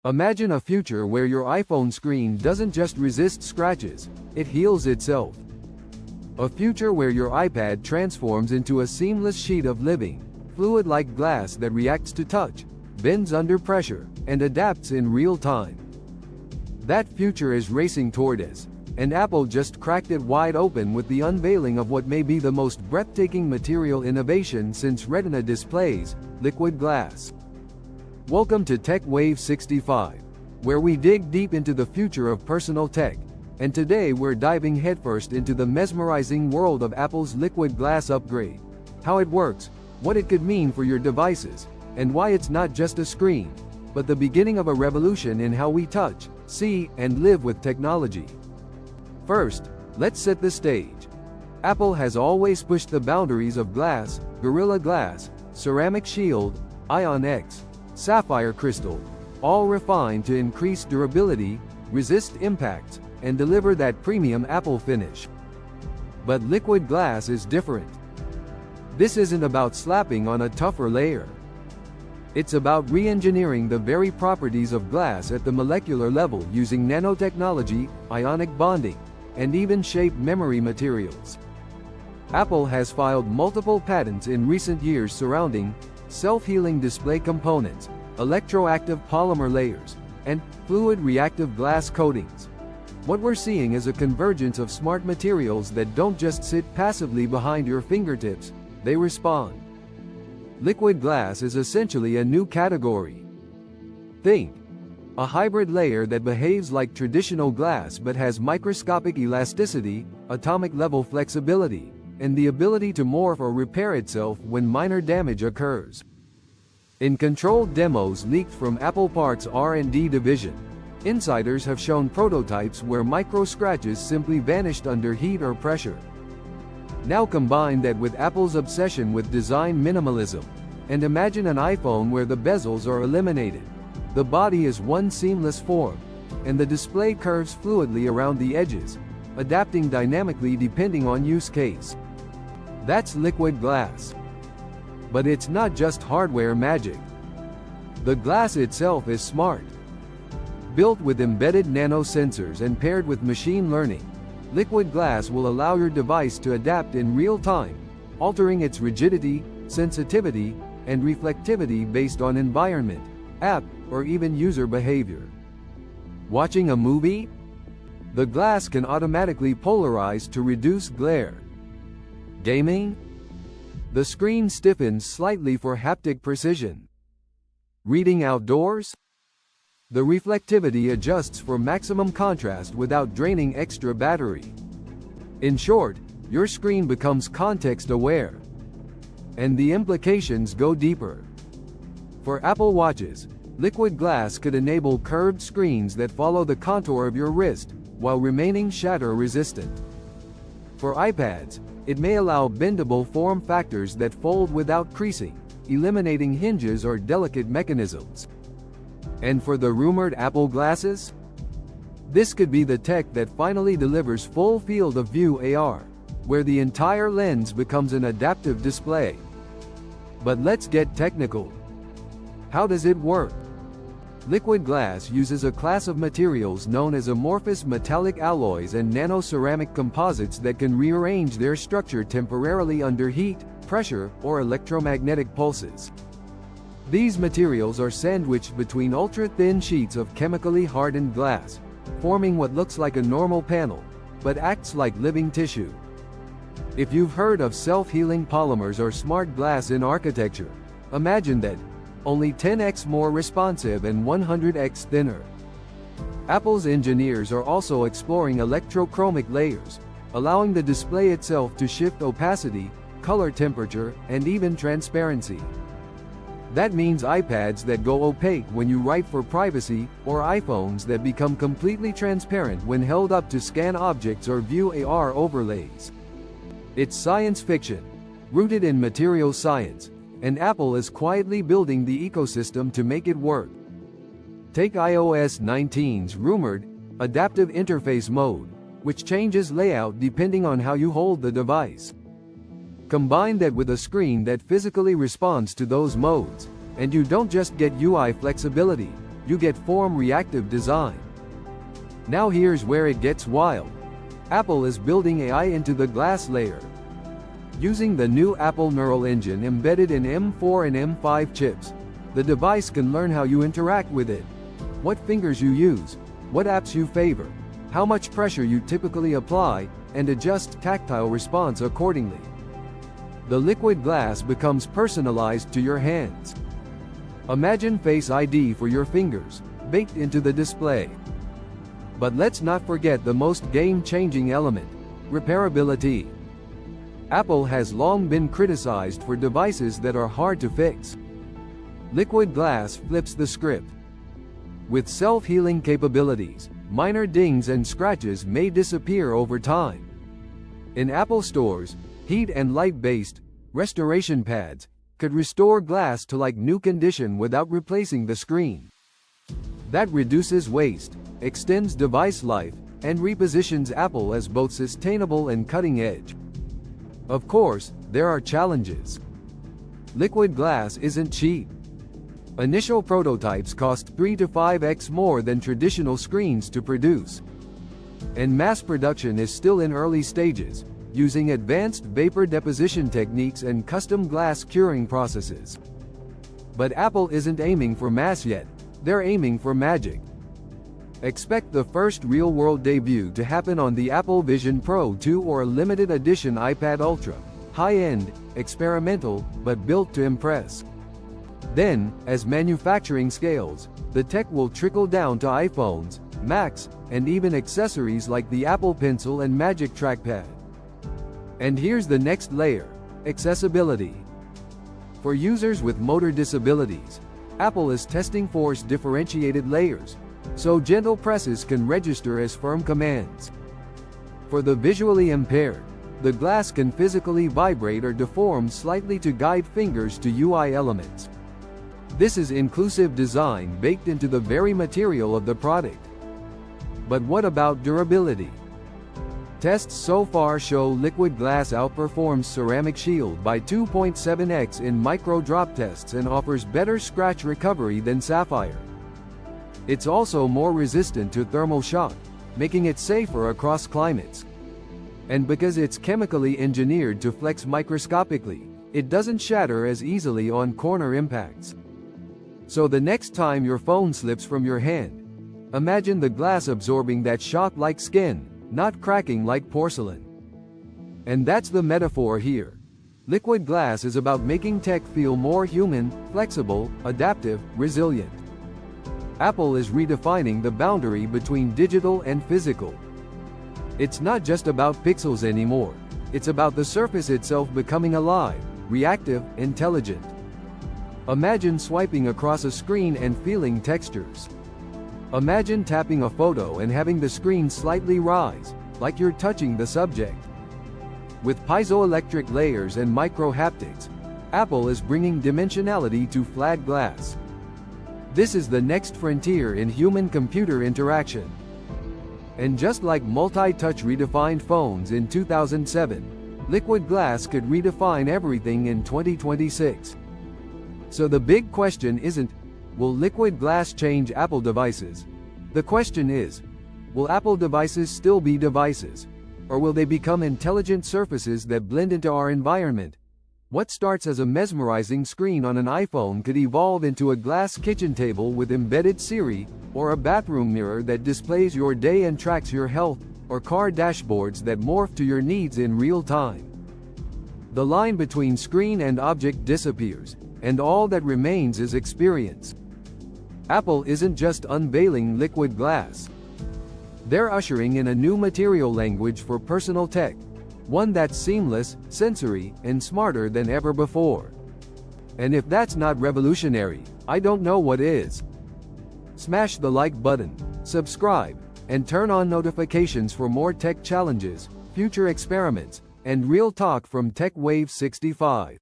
Imagine a future where your iPhone screen doesn't just resist scratches, it heals itself. A future where your iPad transforms into a seamless sheet of living, fluid-like glass that reacts to touch, bends under pressure, and adapts in real time. That future is racing toward us, and Apple just cracked it wide open with the unveiling of what may be the most breathtaking material innovation since Retina displays, liquid glass. Welcome to Tech Wave 65, where we dig deep into the future of personal tech, and today we're diving headfirst into the mesmerizing world of Apple's liquid glass upgrade. How it works, what it could mean for your devices, and why it's not just a screen, but the beginning of a revolution in how we touch, see, and live with technology. First, let's set the stage. Apple has always pushed the boundaries of glass, Gorilla Glass, Ceramic Shield, Ion X, Sapphire Crystal, all refined to increase durability, resist impacts, and deliver that premium Apple finish. But liquid glass is different. This isn't about slapping on a tougher layer. It's about re-engineering the very properties of glass at the molecular level using nanotechnology, ionic bonding, and even shaped memory materials. Apple has filed multiple patents in recent years surrounding self-healing display components, electroactive polymer layers, and fluid reactive glass coatings. What we're seeing is a convergence of smart materials that don't just sit passively behind your fingertips, they respond. Liquid glass is essentially a new category. Think: a hybrid layer that behaves like traditional glass but has microscopic elasticity, atomic-level flexibility, and the ability to morph or repair itself when minor damage occurs. In controlled demos leaked from Apple Park's R&D division, insiders have shown prototypes where micro-scratches simply vanished under heat or pressure. Now combine that with Apple's obsession with design minimalism, and imagine an iPhone where the bezels are eliminated, the body is one seamless form, and the display curves fluidly around the edges, adapting dynamically depending on use case. That's liquid glass. But it's not just hardware magic. The glass itself is smart. Built with embedded nanosensors and paired with machine learning, liquid glass will allow your device to adapt in real time, altering its rigidity, sensitivity, and reflectivity based on environment, app, or even user behavior. Watching a movie? The glass can automatically polarize to reduce glare. Gaming? The screen stiffens slightly for haptic precision. Reading outdoors? The reflectivity adjusts for maximum contrast without draining extra battery. In short, your screen becomes context-aware. And the implications go deeper. For Apple Watches, liquid glass could enable curved screens that follow the contour of your wrist, while remaining shatter-resistant. For iPads, it may allow bendable form factors that fold without creasing, eliminating hinges or delicate mechanisms. And for the rumored Apple glasses? This could be the tech that finally delivers full field of view AR, where the entire lens becomes an adaptive display. But let's get technical. How does it work? Liquid glass uses a class of materials known as amorphous metallic alloys and nanoceramic composites that can rearrange their structure temporarily under heat, pressure, or electromagnetic pulses. These materials are sandwiched between ultra-thin sheets of chemically hardened glass, forming what looks like a normal panel, but acts like living tissue. If you've heard of self-healing polymers or smart glass in architecture, imagine that, only 10x more responsive and 100x thinner. Apple's engineers are also exploring electrochromic layers, allowing the display itself to shift opacity, color temperature, and even transparency. That means iPads that go opaque when you write for privacy, or iPhones that become completely transparent when held up to scan objects or view AR overlays. It's science fiction, rooted in material science, and Apple is quietly building the ecosystem to make it work. Take iOS 19's rumored adaptive interface mode, which changes layout depending on how you hold the device. Combine that with a screen that physically responds to those modes, and you don't just get UI flexibility, you get form-reactive design. Now here's where it gets wild. Apple is building AI into the glass layer. Using the new Apple Neural Engine embedded in M4 and M5 chips, the device can learn how you interact with it, what fingers you use, what apps you favor, how much pressure you typically apply, and adjust tactile response accordingly. The liquid glass becomes personalized to your hands. Imagine Face ID for your fingers, baked into the display. But let's not forget the most game-changing element: repairability. Apple has long been criticized for devices that are hard to fix. Liquid glass flips the script. With self-healing capabilities, minor dings and scratches may disappear over time. In Apple stores, heat and light-based restoration pads could restore glass to like new condition without replacing the screen. That reduces waste, extends device life, and repositions Apple as both sustainable and cutting-edge. Of course, there are challenges. Liquid glass isn't cheap. Initial prototypes cost 3 to 5x more than traditional screens to produce. And mass production is still in early stages, using advanced vapor deposition techniques and custom glass curing processes. But Apple isn't aiming for mass yet, they're aiming for magic. Expect the first real-world debut to happen on the Apple Vision Pro 2 or a limited edition iPad Ultra, high-end, experimental, but built to impress. Then, as manufacturing scales, the tech will trickle down to iPhones, Macs, and even accessories like the Apple Pencil and Magic Trackpad. And here's the next layer: accessibility. For users with motor disabilities, Apple is testing force-differentiated layers, so gentle presses can register as firm commands. For the visually impaired, the glass can physically vibrate or deform slightly to guide fingers to UI elements. This is inclusive design baked into the very material of the product. But what about durability? Tests so far show liquid glass outperforms ceramic shield by 2.7x in micro-drop tests and offers better scratch recovery than sapphire. It's also more resistant to thermal shock, making it safer across climates. And because it's chemically engineered to flex microscopically, it doesn't shatter as easily on corner impacts. So the next time your phone slips from your hand, imagine the glass absorbing that shock like skin, not cracking like porcelain. And that's the metaphor here. Liquid glass is about making tech feel more human, flexible, adaptive, resilient. Apple is redefining the boundary between digital and physical. It's not just about pixels anymore. It's about the surface itself becoming alive, reactive, intelligent. Imagine swiping across a screen and feeling textures. Imagine tapping a photo and having the screen slightly rise, like you're touching the subject. With piezoelectric layers and micro-haptics, Apple is bringing dimensionality to flat glass. This is the next frontier in human-computer interaction. And just like multi-touch redefined phones in 2007, liquid glass could redefine everything in 2026. So the big question isn't, will liquid glass change Apple devices? The question is, will Apple devices still be devices? Or will they become intelligent surfaces that blend into our environment? What starts as a mesmerizing screen on an iPhone could evolve into a glass kitchen table with embedded Siri, or a bathroom mirror that displays your day and tracks your health, or car dashboards that morph to your needs in real time. The line between screen and object disappears, and all that remains is experience. Apple isn't just unveiling liquid glass. They're ushering in a new material language for personal tech, one that's seamless, sensory, and smarter than ever before. And if that's not revolutionary, I don't know what is. Smash the like button, subscribe, and turn on notifications for more tech challenges, future experiments, and real talk from TechWave 65.